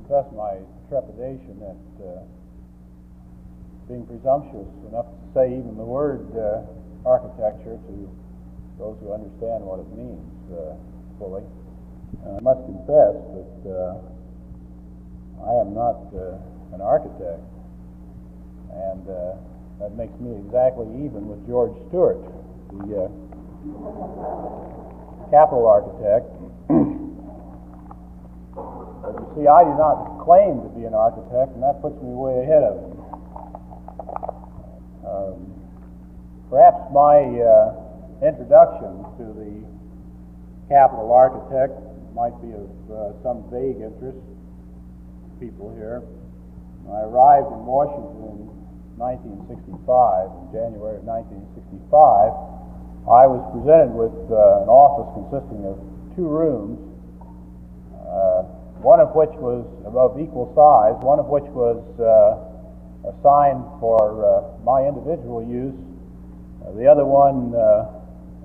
confess my trepidation at being presumptuous enough to say even the word architecture to those who understand what it means fully. I must confess that I am not an architect, and that makes me exactly even with George Stewart, the Capitol architect. But you see, I do not claim to be an architect, and that puts me way ahead of him. Perhaps my introduction to the Capitol architect might be of some vague interest to people here. I arrived in Washington in 1965, in January of 1965. I was presented with an office consisting of 2 rooms, one of which was of equal size, one of which was assigned for my individual use, the other one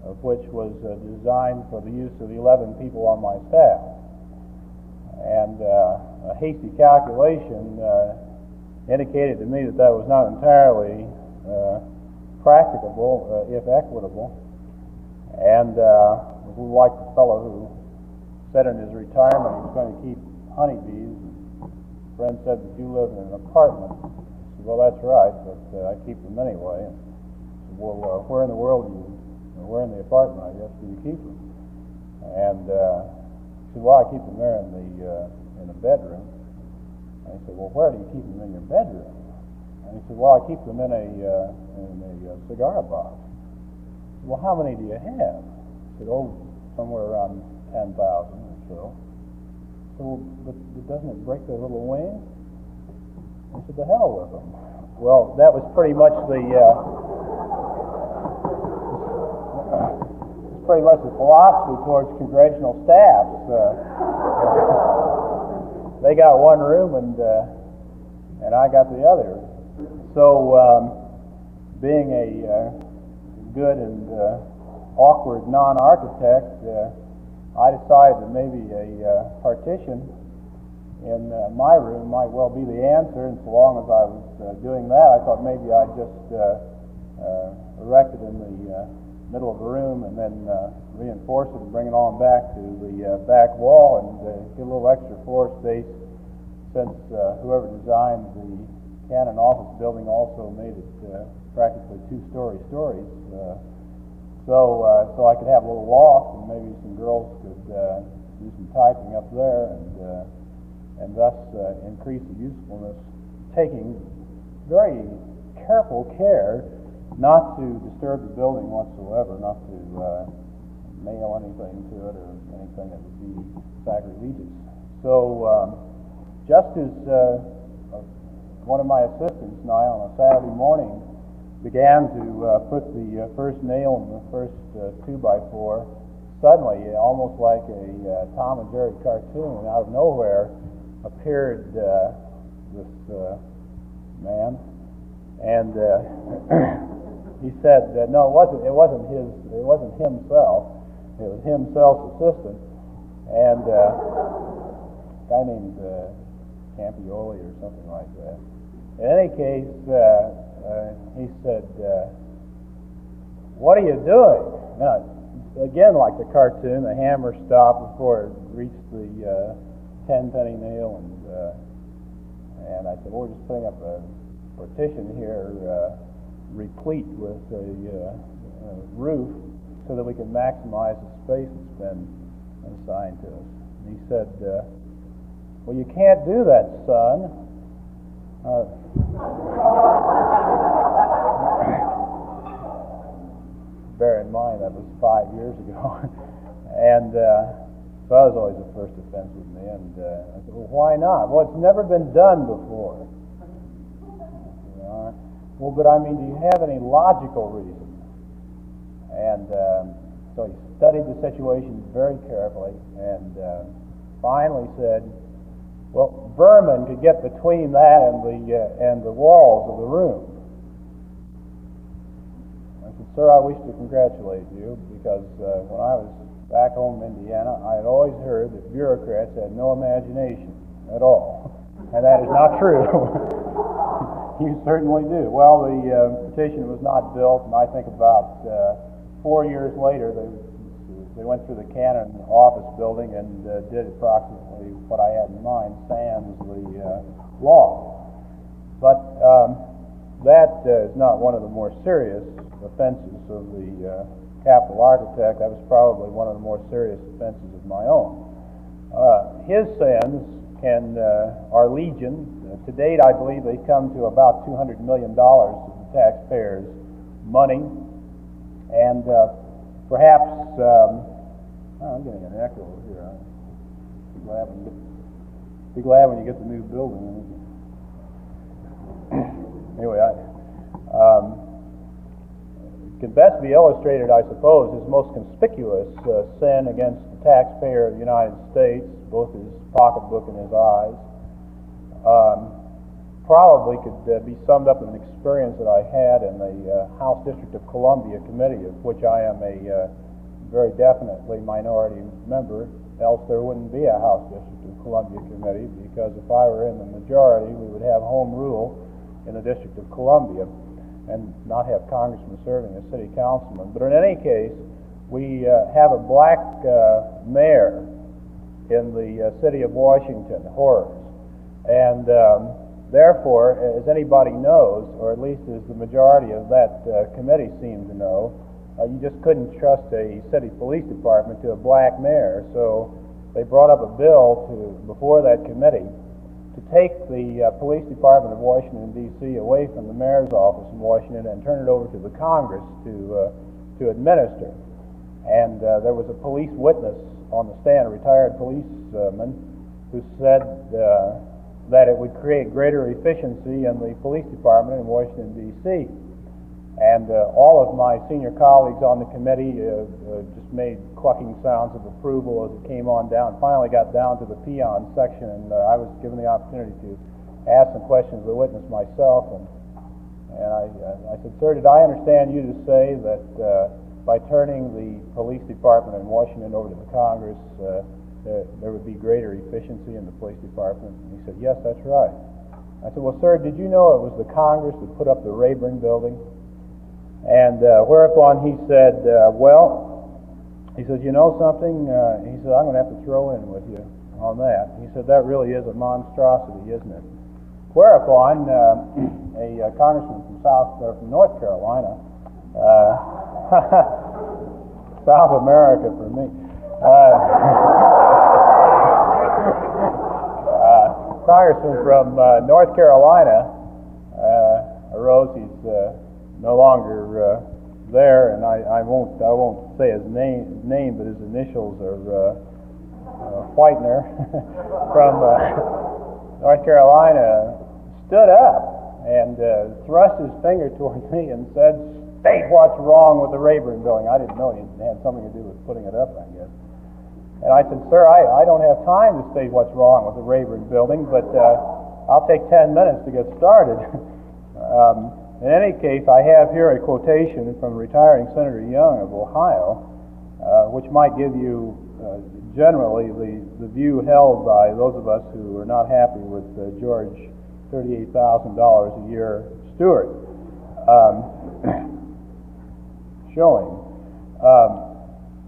of which was designed for the use of the 11 people on my staff. And a hasty calculation indicated to me that that was not entirely practicable, if equitable. And like the fellow who said in his retirement he was going to keep honeybees, a friend said that you live in an apartment. I said, well, that's right, but I keep them anyway. And I said, well, where in the world where in the apartment, I guess, do you keep them? And he said, well, I keep them there in the bedroom. And he said, well, where do you keep them in your bedroom? And he said, well, I keep them in a cigar box. I said, well, how many do you have? He said, oh, somewhere around 10,000 or so. So, but doesn't it break their little wing? I said, the hell with them. Well, that was pretty much the philosophy towards congressional staffs. They got one room, and I got the other. So, being a good and awkward non-architect, I decided that maybe a partition in my room might well be the answer, and so long as I was doing that, I thought maybe I'd just erect it in the middle of the room and then reinforce it and bring it on back to the back wall and get a little extra floor space, since whoever designed the Cannon office building also made it practically 2-stories. So I could have a little loft, and maybe some girls could do some typing up there, and thus increase the usefulness, taking very careful care not to disturb the building whatsoever, not to nail anything to it or anything that would be sacrilegious. So just as one of my assistants and I on a Saturday morning began to put the first nail in the first 2x4, suddenly, almost like a Tom and Jerry cartoon, out of nowhere appeared this man, and he said, "No, it wasn't himself. It was himself's assistant, and a guy named Campioli or something like that." In any case, he said, "What are you doing?" Now, again, like the cartoon, the hammer stopped before it reached the 10-penny nail, and I said, "Well, we're just putting up a partition here, replete with a roof, so that we can maximize the space that's been assigned to us." And he said, "Well, you can't do that, son." Bear in mind that was 5 years ago, and so that was always the first offense with me. And I said, "Well, why not?" "Well, it's never been done before." "Well, but I mean, do you have any logical reason?" And so he studied the situation very carefully, and finally said, "Well, vermin could get between that and the walls of the room." I said, "Sir, I wish to congratulate you, because when I was back home in Indiana, I had always heard that bureaucrats had no imagination at all. And that is not true. You certainly do. Well, the petition was not built, and I think about 4 years later, they went through the Cannon office building and did approximately what I had in mind, sans the law. But that is not one of the more serious offenses of the Capitol architect. That was probably one of the more serious offenses of my own. His sins are legion. To date, I believe they come to about $200 million of the taxpayers' money, and perhaps I'm getting an echo over here. Be glad when you get the new building. Anyway, can best be illustrated, I suppose, his most conspicuous sin against the taxpayer of the United States, both his pocketbook and his eyes, probably could be summed up in an experience that I had in the House District of Columbia Committee, of which I am a very definitely minority member, else there wouldn't be a House District of Columbia Committee, because if I were in the majority, we would have home rule in the District of Columbia and not have congressmen serving as city councilmen. But in any case, we have a black mayor in the city of Washington, Horace. And therefore, as anybody knows, or at least as the majority of that committee seemed to know, you just couldn't trust a city police department to a black mayor. So they brought up a bill before that committee to take the police department of Washington, D.C. away from the mayor's office in Washington and turn it over to the Congress to administer. And there was a police witness on the stand, a retired policeman, who said that it would create greater efficiency in the police department in Washington, D.C. And all of my senior colleagues on the committee just made clucking sounds of approval as it came on down. Finally got down to the peon section, and I was given the opportunity to ask some questions of the witness myself. And I said, "Sir, did I understand you to say that by turning the police department in Washington over to the Congress, there would be greater efficiency in the police department?" And he said, "Yes, that's right." I said, "Well, sir, did you know it was the Congress that put up the Rayburn building?" And whereupon he said, he says, "You know something?" He said, "I'm going to have to throw in with you on that." He said, "That really is a monstrosity, isn't it?" Whereupon a congressman from North Carolina, South America for me, congressman from North Carolina arose. He's no longer there, and I won't say his name, but his initials are Whitener from North Carolina, stood up and thrust his finger towards me and said, "State what's wrong with the Rayburn building." I didn't know it had something to do with putting it up, I guess. And I said, "Sir, I don't have time to state what's wrong with the Rayburn building, but I'll take 10 minutes to get started." In any case, I have here a quotation from retiring Senator Young of Ohio, which might give you generally the view held by those of us who are not happy with George $38,000 a year Stewart. Showing.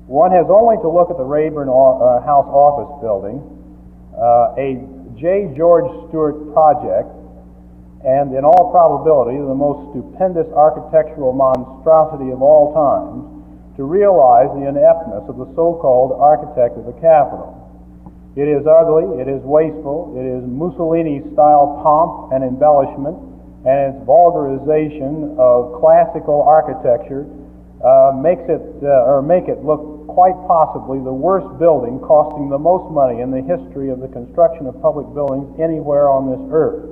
One has only to look at the Rayburn House office building, a J. George Stewart project, and in all probability the most stupendous architectural monstrosity of all time, to realize the ineptness of the so-called architect of the Capitol. It is ugly, it is wasteful, it is Mussolini-style pomp and embellishment, and its vulgarization of classical architecture make it look quite possibly the worst building, costing the most money in the history of the construction of public buildings anywhere on this earth.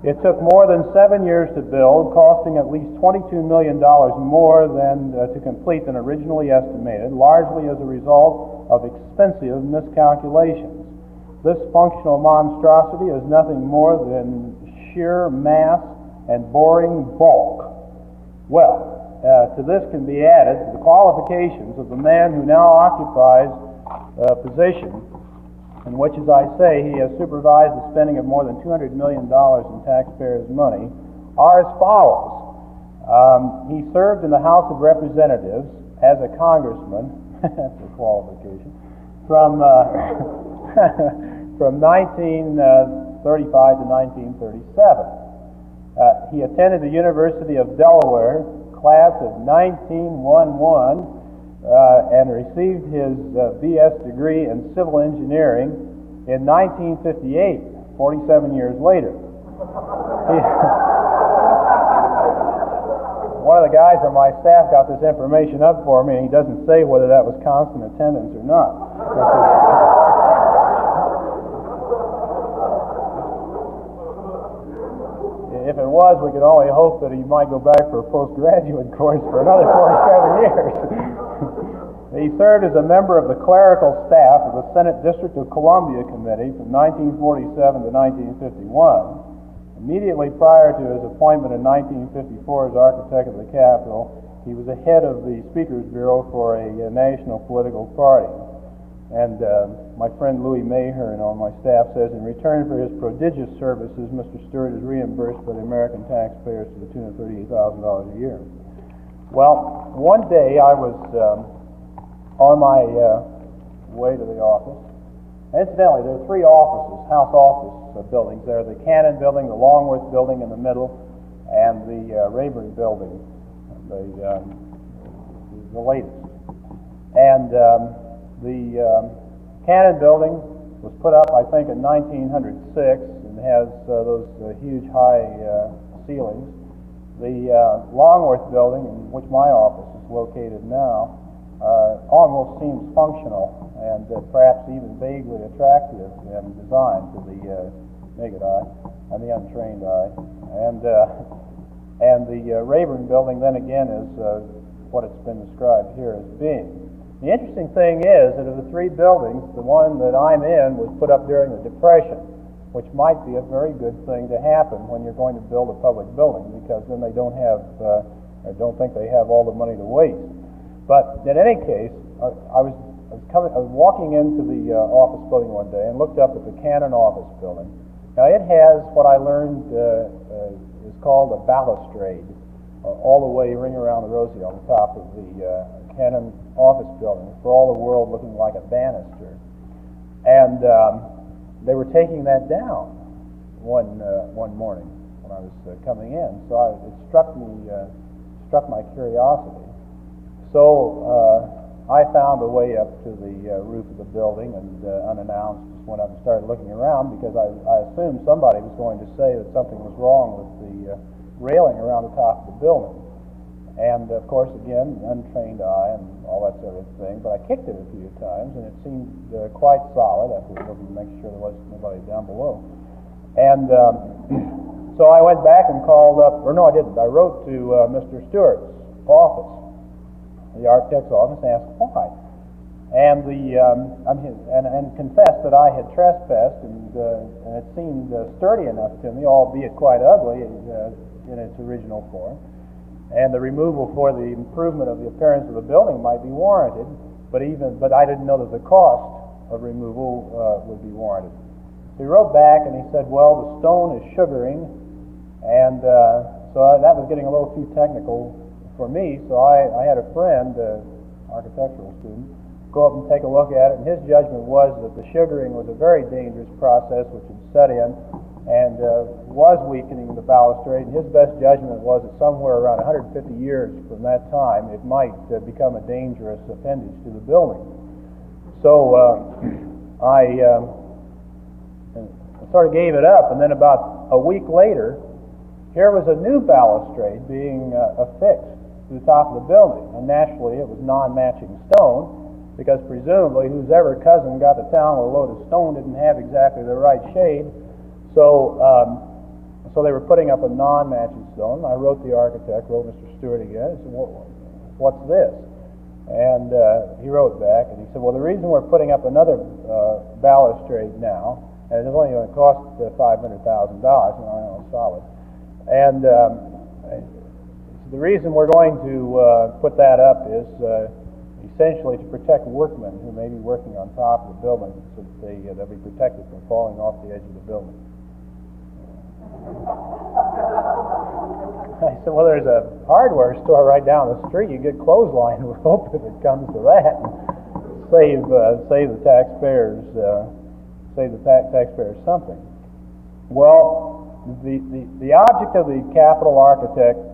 It took more than 7 years to build, costing at least $22 million more to complete than originally estimated, largely as a result of expensive miscalculations. This functional monstrosity is nothing more than sheer mass and boring bulk. Well, to this can be added the qualifications of the man who now occupies a position in which, as I say, he has supervised the spending of more than $200 million in taxpayers' money, are as follows. He served in the House of Representatives as a congressman, that's a qualification, from 1935 to 1937. He attended the University of Delaware, class of 1911, and received his B.S. degree in civil engineering in 1958, 47 years later. One of the guys on my staff got this information up for me, and he doesn't say whether that was constant attendance or not. If it was, we could only hope that he might go back for a postgraduate course for another 47 years. He served as a member of the clerical staff of the Senate District of Columbia Committee from 1947 to 1951. Immediately prior to his appointment in 1954 as architect of the Capitol, he was the head of the Speaker's Bureau for a national political party. And my friend Louis Mayhern on my staff says, in return for his prodigious services, Mr. Stewart is reimbursed by the American taxpayers to the tune of $38,000 a year. Well, one day I was on my way to the office. Incidentally, there are three offices, house office buildings. There are the Cannon Building, the Longworth Building in the middle, and the Rayburn Building, the latest. And the Cannon Building was put up, I think, in 1906 and has those huge high ceilings. The Longworth Building, in which my office is located now, almost seems functional and perhaps even vaguely attractive in design to the naked eye and the untrained eye. And the Rayburn Building, then again, is what it's been described here as being. The interesting thing is that of the three buildings, the one that I'm in was put up during the Depression, which might be a very good thing to happen when you're going to build a public building, because then they don't think they have all the money to waste. But in any case, I was walking into the office building one day and looked up at the Cannon office building. Now it has what I learned is called a balustrade, all the way ring around the rosy on the top of the Cannon office building, for all the world looking like a banister. And they were taking that down one morning when I was coming in. So it struck my curiosity. So I found a way up to the roof of the building and unannounced just went up and started looking around, because I assumed somebody was going to say that something was wrong with the railing around the top of the building. And of course, again, untrained eye and all that sort of thing, but I kicked it a few times and it seemed quite solid after looking to make sure there wasn't nobody down below. And so I went back and called up, or no, I didn't. I wrote to Mr. Stewart's office, the architect's office, and asked why. And and confessed that I had trespassed, and it seemed sturdy enough to me, albeit quite ugly in its original form. And the removal for the improvement of the appearance of the building might be warranted, but I didn't know that the cost of removal would be warranted. So he wrote back and he said, well, the stone is sugaring, and so that was getting a little too technical for me, so I had a friend, architectural student, go up and take a look at it, and his judgment was that the sugaring was a very dangerous process which had set in and was weakening the balustrade, and his best judgment was that somewhere around 150 years from that time it might become a dangerous appendage to the building. So I sort of gave it up, and then about a week later, here was a new balustrade being affixed to the top of the building, and naturally it was non-matching stone, because presumably whoever cousin got to town with a load of stone didn't have exactly the right shade. So they were putting up a non-matching stone. I wrote the architect, wrote Mr. Stewart again, and said, well, what's this? And he wrote back, and he said, well, the reason we're putting up another balustrade now, and it's only going to cost $500,000, solid. And the reason we're going to put that up is essentially to protect workmen who may be working on top of the building, so that they'll be protected from falling off the edge of the building. I said, well, there's a hardware store right down the street. You get clothesline rope if it comes to that, and save the taxpayers something. Well, the object of the Capitol architects.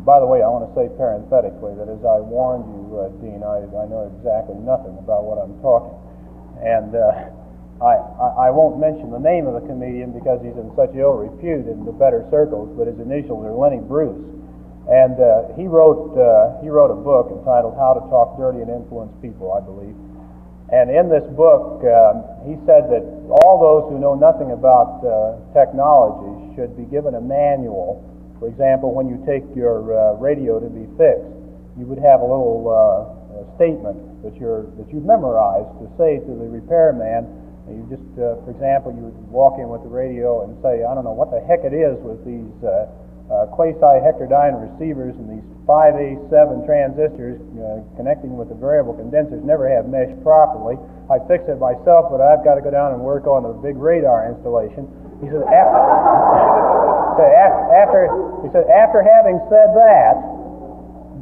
By the way, I want to say parenthetically that as I warned you, Dean, I know exactly nothing about what I'm talking, and I won't mention the name of the comedian because he's in such ill repute in the better circles, but his initials are Lenny Bruce. And he wrote a book entitled How to Talk Dirty and Influence People, I believe. And in this book, he said that all those who know nothing about technology should be given a manual. For example, when you take your radio to be fixed, you would have a little statement that you've memorized to say to the repairman. You just, for example, you would walk in with the radio and say, I don't know what the heck it is with these quasi-heterodyne receivers and these 5A7 transistors connecting with the variable condensers never have meshed properly. I fix it myself, but I've got to go down and work on the big radar installation. He said, after having said that,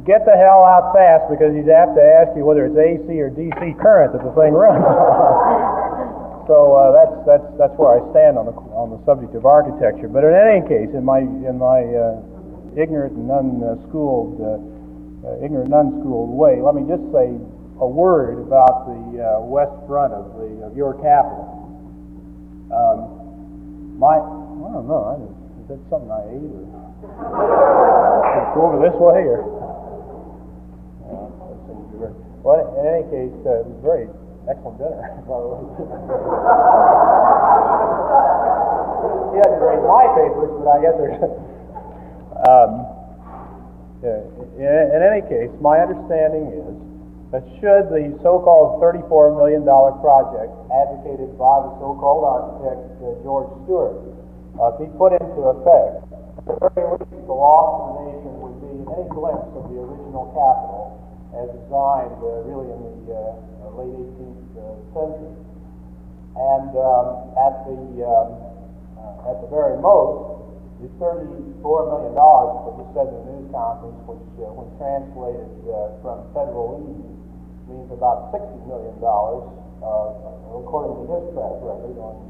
get the hell out fast because he'd have to ask you whether it's AC or DC current that the thing runs on. So that's where I stand on the subject of architecture. But in any case, in my ignorant and unschooled way, let me just say a word about the west front of your Capitol. I don't know. Is that something I ate, or go over this way, or? Well, in any case, it was very excellent dinner, by the way. He hasn't graded my papers, but I guess there's. In any case, my understanding is that should the so-called $34 million project advocated by the so-called architect George Stewart be put into effect, at the very least, the loss of the nation would be any glimpse of the original Capitol as designed really in the late 18th century. And at the very most, the $34 million that was said in the news conference, which when translated from federal leave, means about $60 million, according to this track record on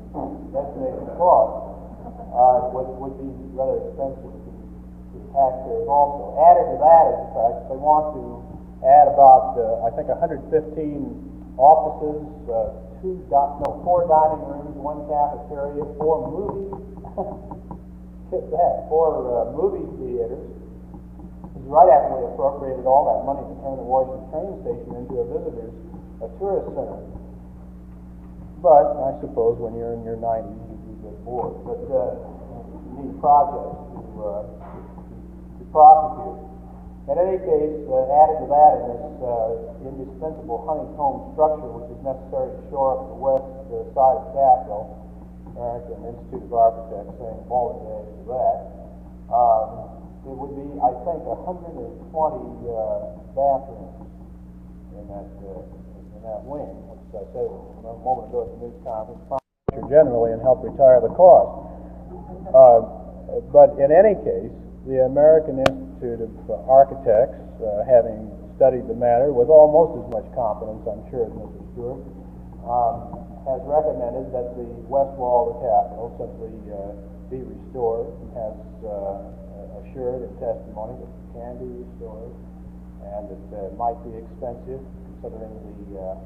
estimated cost, would be rather expensive to taxpayers also. Added to that is the fact that they want to add about, I think, 115 offices, 4 dining rooms, 1 cafeteria, 4 movies. Get that, 4 movie theaters. It's right after we appropriated all that money to turn the Washington train station into a tourist center. But I suppose when you're in your 90s, you get bored. But you need projects to prosecute. In any case, added to that is this indispensable honeycomb structure which is necessary to shore up the west side of the Capitol. American Institute of Architects saying multiple to that. It would be, I think, 120 bathrooms in that wing, which I said a moment ago at the news conference, generally, and help retire the cost. But in any case, the American Institute of Architects, having studied the matter with almost as much competence, I'm sure, as Mr. Stewart, has recommended that the west wall of the Capitol simply be restored, and has assured in testimony that it can be restored, and that it might be expensive, considering the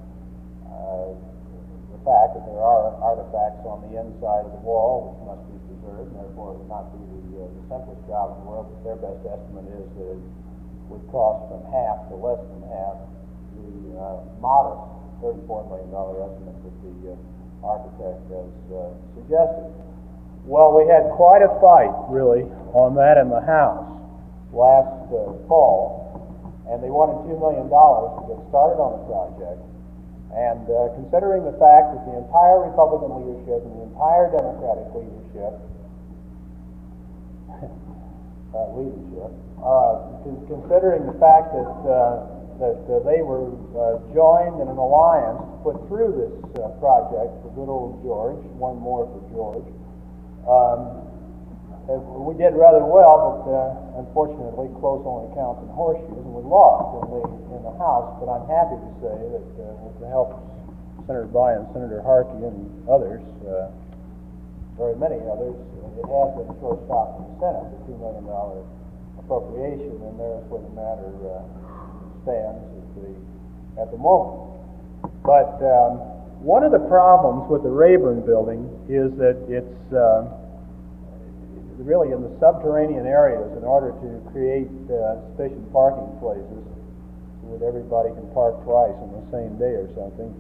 fact that there are artifacts on the inside of the wall which must be preserved, and therefore it would not be the simplest job in the world. But their best estimate is that it would cost from half to less than half the modest $34 million estimate that the architect has suggested. Well, we had quite a fight, really, on that in the House last fall, and they wanted $2 million to get started on the project. And considering the fact that the entire Republican leadership and the entire Democratic leadership, considering the fact that that they were joined in an alliance to put through this project for good old George, one more for George. We did rather well, but unfortunately, close only counts in horseshoes, and we lost in the House. But I'm happy to say that with the help of Senator By and Senator Harkey and others, very many others, it has been short-stopped in the Senate, the $2 million appropriation, and there's where the matter stands at the moment. But one of the problems with the Rayburn building is that it's really in the subterranean areas. In order to create sufficient parking places so that everybody can park twice on the same day or something,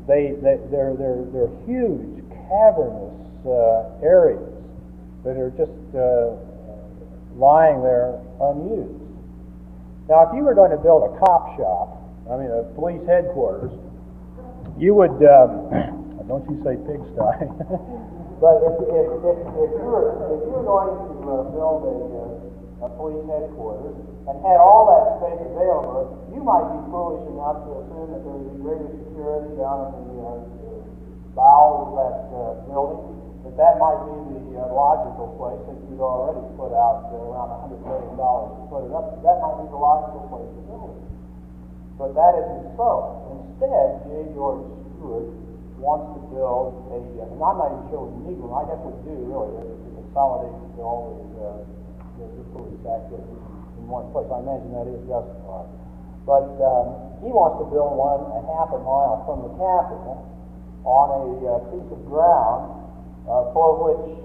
they're huge cavernous areas that are just lying there unused. Now, if you were going to build a cop shop, a police headquarters, you would, don't you say pigsty, but if you were going to build a police headquarters and had all that space available, you might be foolish enough to assume that there would be greater security down in the bowels of that building, that might be the logical place, since you'd already put out around $100 million to put it up. That might be the logical place to build it. But that isn't so. Instead, J. George Stewart wants to build and I'm not even sure what you need one. I guess what you do really is to consolidate all the police activities in one place. I imagine that is justified. But he wants to build one a half a mile from the Capitol on a piece of ground for which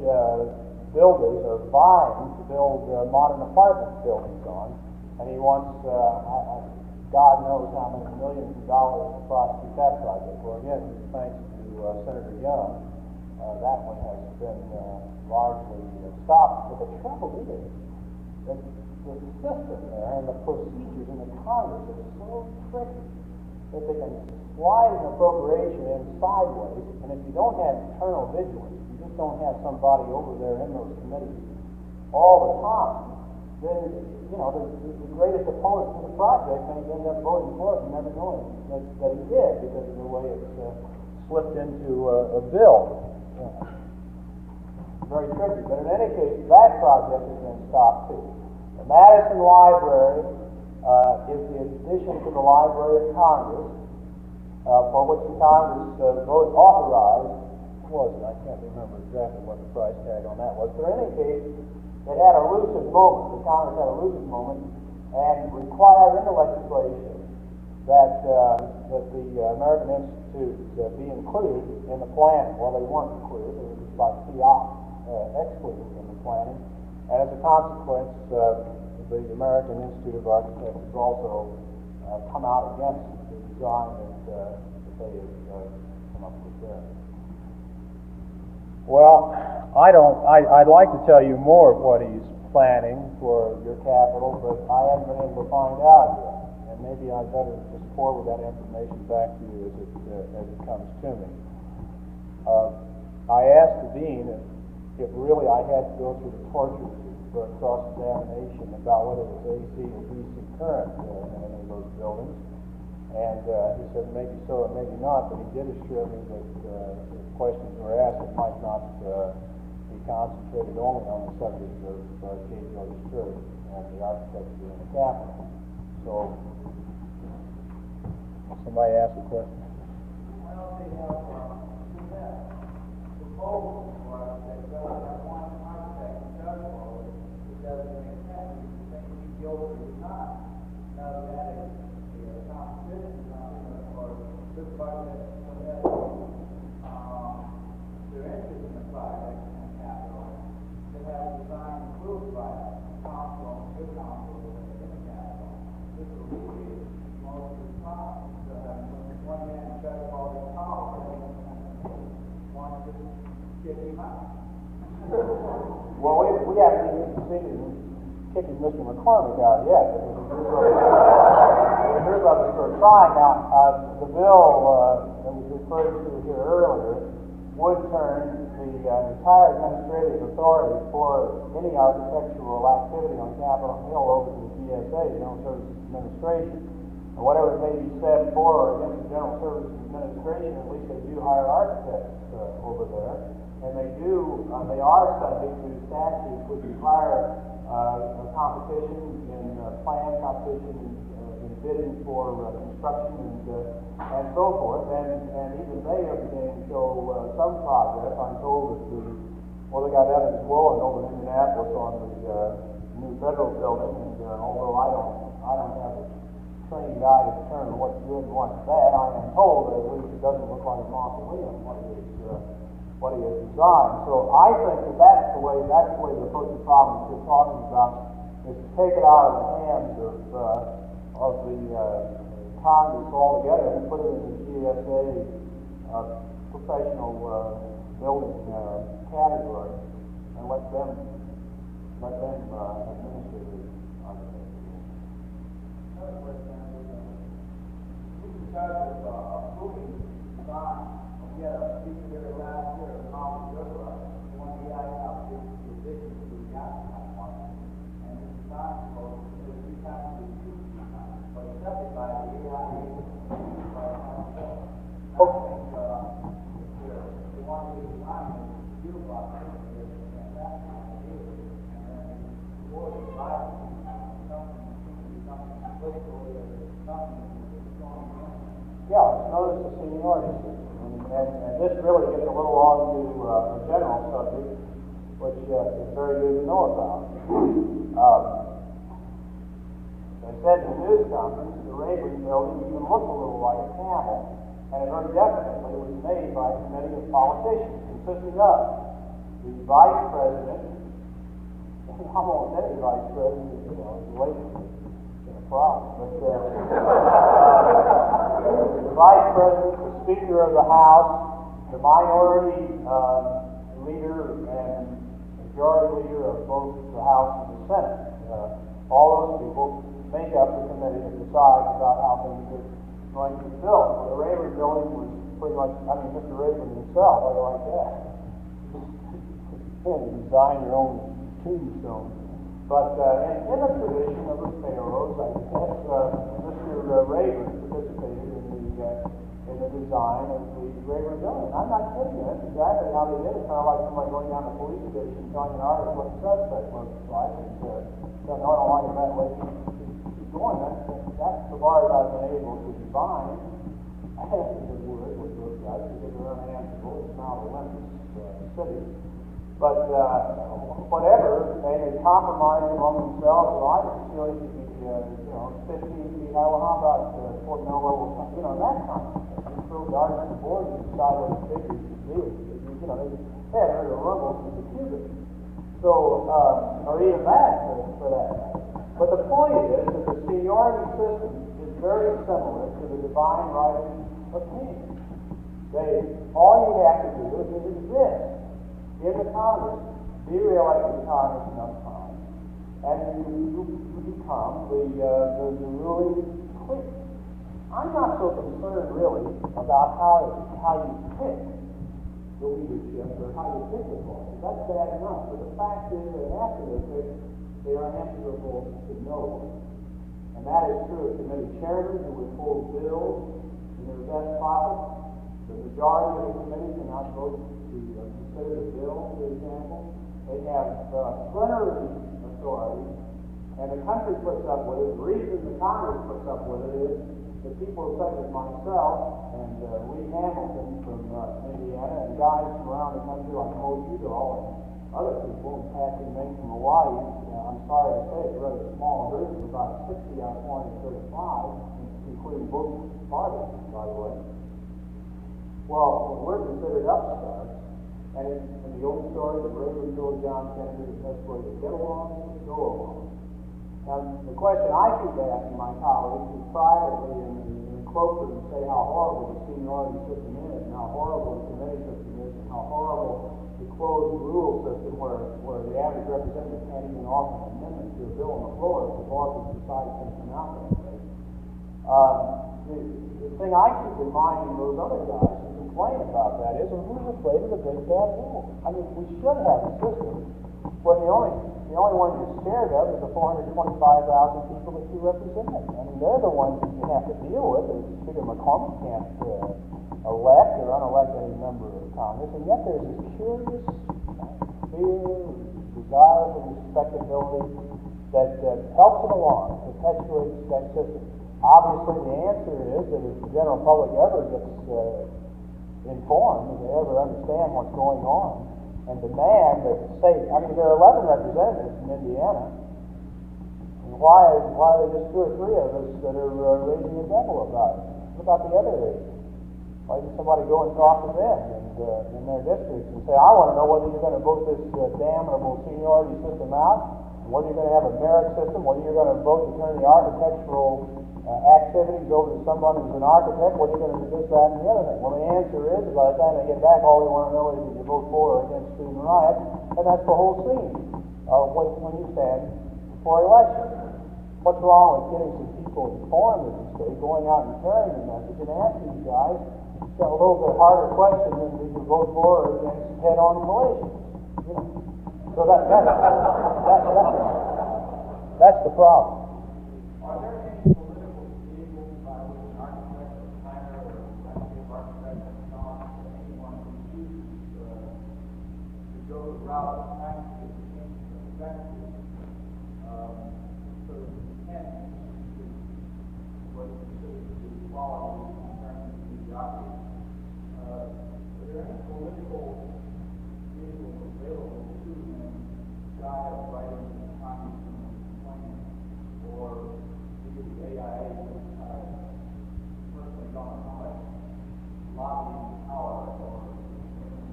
builders are vying to build modern apartment buildings on. And he wants, God knows how many millions of dollars to prosecute that project. Well, again, thanks to Senator Young, that one has been largely stopped. But the trouble is that the system there and the procedures in the Congress are so tricky that they can slide an appropriation in sideways, and if you don't have internal vigilance, you just don't have somebody over there in those committees all the time, then, the greatest opponent to the project may end up voting for it and never knowing that he did because of the way it's slipped into a bill. Very tricky. But in any case, that project has been stopped too. The Madison Library is the addition to the Library of Congress, for which the Congress authorized. I can't remember exactly what the price tag on that was. But in any case, it had a lucid moment. The Congress had a lucid moment and required in the legislation that the American Institute be included in the planning. Well, they weren't included. They were just by fiat excluded from the planning. And as a consequence, the American Institute of Architects has also come out against the design that they have come up with there. Well, I'd like to tell you more of what he's planning for your capital, but I haven't been able to find out yet. And maybe I'd better just forward that information back to you as it comes to me. I asked the dean if really I had to go through the torture for a cross-examination about whether it was AC or DC current in any of those buildings. And he said maybe so or maybe not, but he did assure me that if questions were asked, it might not be concentrated only on the subject of J. George Stewart and the architecture in the Capitol. So, somebody ask a question? Well, they have proposals for us that go like one architect and judge for it. It doesn't make sense. You think he's guilty or not. Now that is the competition or this project or that. They're interested in the project in the Capitol. They have a design approved by council, good council in the Capitol. This will be most of the time. One man judge all the power, one just get him out. Well, we haven't even succeeded in kicking Mr. McCormick out yet. Here's what we're trying now. The bill that was referred to here earlier would turn the entire administrative authority for any architectural activity on Capitol Hill over to the GSA, General Services Administration. And whatever may be said for or against the General Services Administration, at least they do hire architects over there. And they are subject to statutes which require a competition in plan competition in bidding for construction and so forth. And even they are beginning to show some progress. I'm told that they got Evans Willen over in Indianapolis on the new federal building, and although I don't have a trained eye to determine what's good and what's bad, I am told that at least it doesn't look like a mausoleum what he has designed. So I think that's the way to approach the problem that you're talking about, is to take it out of the hands of the Congress altogether and put it in the GSA professional building category, and let them administer the architecture. Another question is, because of approving design, we had a speaker here last year, Eleanor Roosevelt, one of the guys out there, the addition to the gas pipeline, and the design proposal is 3 times the two times, but accepted by the AIA. They want to design it, beautiful opportunity, and that's not the deal. And then the board is right, something political, something strong. Yeah, it's notice the seniority system. And this really gets a little on to a general subject, which is very good to know about. As I said in the news conference, the Rayburn building even looked a little like a camel, and it very definitely was made by a committee of politicians, consisting of the vice president, I won't say the vice president, the late been a problem, but the vice president, the Speaker of the House, the minority leader, and majority leader of both the House and the Senate. All those people make up the committee that decides about how things are going to be built. Well, the Rayburn building was pretty much, Mr. Rayburn himself, I like that. You design your own tombstone. But in the tradition of the pharaohs, I guess Mr. Rayburn participated in the design of the Rayburn building. I'm not kidding you. That's exactly how they did it. It's kind of like somebody going down to the police station telling an artist what the suspect looks like. No, I don't like it that way. Keep going. That's the bars I've been able to define. I have to use word with those guys because they're unanswerable. It's now the Olympus city. But whatever, they compromised among themselves. Well, I think it should be 15 feet high. Well, how about Fort Mill level? That kind of thing. You throw darts at the board and decide what the figures should be. They haven't heard a rumble since the Cubans. So, or even that, for that matter. But the point is that the seniority system is very similar to the divine right of kings. All you have to do is exist in the Congress, be reelected in Congress enough times, and you become the ruling clique. I'm not so concerned really about how you pick the leadership or how you pick the bosses. That's bad enough. But the fact is that after they're picked, they are answerable to no one. And that is true of committee chairmen who withhold bills in their best pocket. The majority of the committee cannot vote to consider the bill, for example. They have plenary authority, and the country puts up with it. The reason the Congress puts up with it is that people such as myself and Lee Hamilton from Indiana and guys from around the country like Mo Udall and other people, and Patrick Mink from Hawaii, I'm sorry to say it's a rather small group of about 60 out of 435, including both parties, by the way. Well, we're considered upstarts, and in the old story, the Rayburn told John Kennedy, the best way to get along is go along. Now, the question I keep asking my colleagues is privately in cloakroom and say how horrible the seniority system is, and how horrible the committee system is, and how horrible the closed rule system where the average representative can't even offer an amendment to a bill on the floor if the bosses decide to come out that way. The thing I keep reminding those other guys who complain about that is, who's afraid of the big bad wolf? We should have a system Well, the only one you're scared of is the 425,000 people that you represent. I mean, they're the ones that you have to deal with. Speaker McCormick can't elect or unelect any member of Congress, and yet there's this curious fear, desire for respectability that helps them along, perpetuates that system. Obviously, the answer is that if the general public ever gets informed, if they ever understand what's going on, and demand that the state, I mean, there are 11 representatives from Indiana, and why are there just 2 or 3 of us that are raising a devil about it? What about the other 8? Why doesn't somebody go and talk to them in their districts and say, I want to know whether you're going to vote this damnable seniority system out, and whether you're going to have a merit system, whether you're going to vote to turn the architectural activities over to someone who's an architect, whether you're going to do this, that, and the other thing. Well, the answer is, by the time they get back, all they want to know is if you vote for or against student riots, and that's the whole scene when you stand for election. What's wrong with getting some people informed of the state, going out and carrying the message, and asking these guys a little bit harder question than do you vote for or against head-on collisions? You know. So that's the problem. Are there any political vehicles by which an architect or planner or landscape architect or anyone who chooses to go the route of trying to get the change effective so that you can introduce what is considered to be equality in terms of mediocrity? Are there any political vehicles available to them shy of writing a congressman plan or the AIA, personally don't know how much lobbying power or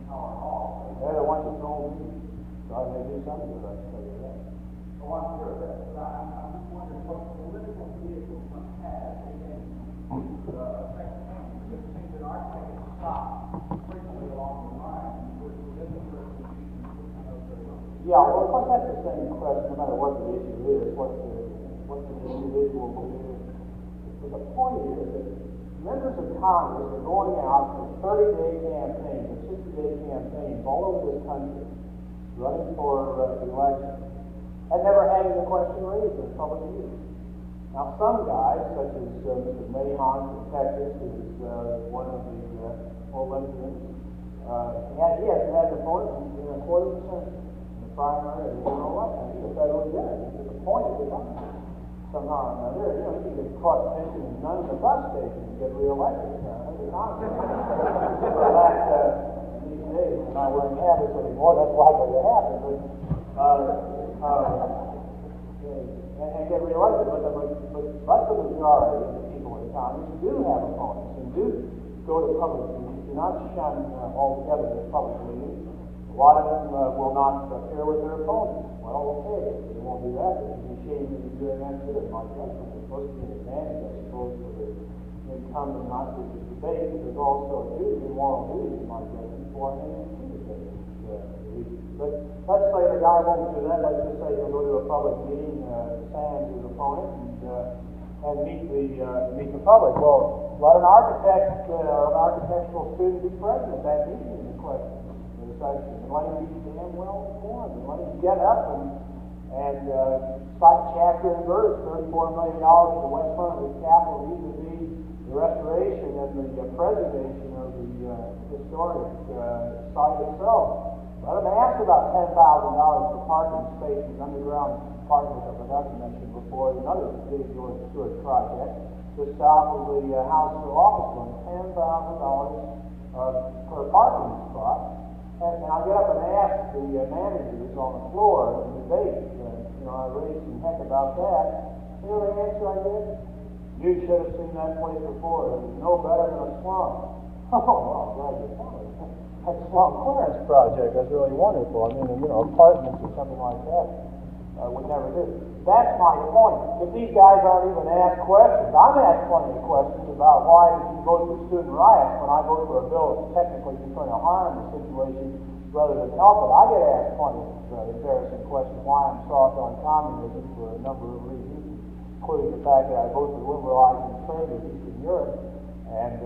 power at all? They're the ones that told me, so I may do something with it, I can tell you that. Oh, I'm sure of that, but I'm just wondering what political vehicles one has, again, to affect change. It just seems that our thing is stopped frequently along the line within the person who knows very well. Yeah, well, of course, that's the same question, no matter what the issue is, what the individual believes. But the point is that members of Congress are going out for 30-day campaigns or 60-day campaigns all over this country, running for election, and never having the question raised in public view. Now, some guys, such as Mr. Mahon from Texas, who is one of the Olympians, he hasn't had an opponent in a .25% in the primary or the general election. He's a federal judge. He's appointed to Congress somehow or another. You know, he can get caught pinching his none in the bus station and get reelected to Congress. So that, these days, we're not wearing habits anymore. That's likely to happen. And get reelected. But the majority of the people in Congress do have opponents and do go to public meetings, do not shun altogether their public meetings. A lot of them will not appear with their opponents. Well, okay, they won't do that. They can be ashamed to be doing that too, in my judgment. It's supposed to be an advantage, I suppose, for the incumbent not to debate, but there's also a duty, a moral duty, in my judgment, for him to debate. But let's say the guy won't do that. Let's just say he'll go to a public meeting, sans his opponent, and meet the public. Well, let an architect or an architectural student be present at that meeting in the question. And let him be damn well informed, and let him get up and cite chapter and verse, $34 million to the west front of the Capitol vis-a-vis the restoration and the preservation of the historic site itself. Let him ask about $10,000 for parking space in underground parking, which I forgot to mention before, another big George Stewart project, just south of the House of Office Building, $10,000 per parking spot. And I'll get up and ask the managers on the floor in the debate, I raised some heck about that. You know the answer I get? You should have seen that place before. It was no better than a slum. Oh, well, I'm glad you found it. That slum clearance project, that's really wonderful. I mean, apartments or something like that would never do. That's my point. If these guys aren't even asked questions, I'm asked plenty of questions about why did you vote for student riots when I vote for a bill that's technically just going to harm the situation rather than help it. I get asked plenty of embarrassing questions why I'm soft on communism for a number of reasons, including the fact that I vote for liberalizing trade with Eastern Europe, and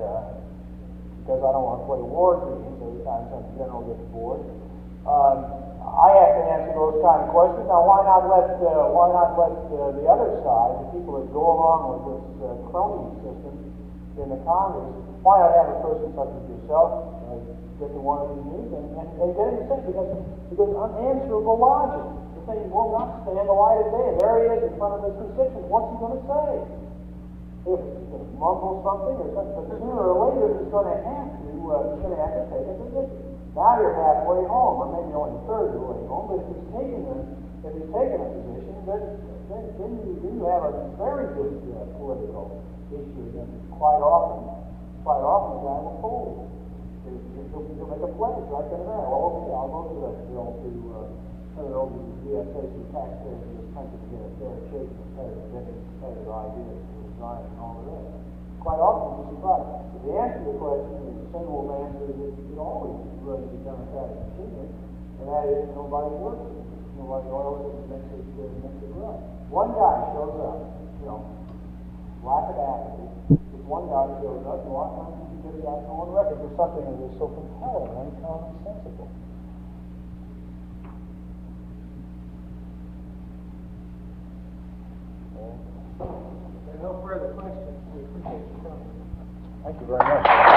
because I don't want to play war games every time some general gets bored. I have to answer those kind of questions. Now, why not let the other side, the people that go along with this crony system in the Congress, why not have a person such as yourself get to one of these meetings and get him to say, because unanswerable logic. The thing will not stand the light of day. And there he is in front of his constituents. What's he going to say? If he's going to mumble something or something, but sooner or later he's going to have to take a position. Now you're halfway home, or maybe only a third of the way home, but if he's taking a position, then you have a very good political issue. And quite often the guy will fold. He'll make a pledge right then and there. Well, okay, I'll go to that bill to turn it over to the GSA to the taxpayers of this country to get a fair shake and competitive ideas to design and all the rest. Quite often you'll be surprised. But the answer to the question is the same old answer that you always run the Democratic machinery, and that is nobody works it. Nobody oils it and makes it run. One guy shows up, lack of apathy. Just one guy shows up, and why can't you get it out on record for something that is so compelling and uncommonsensical? There are no further questions. We appreciate you coming. Thank you very much.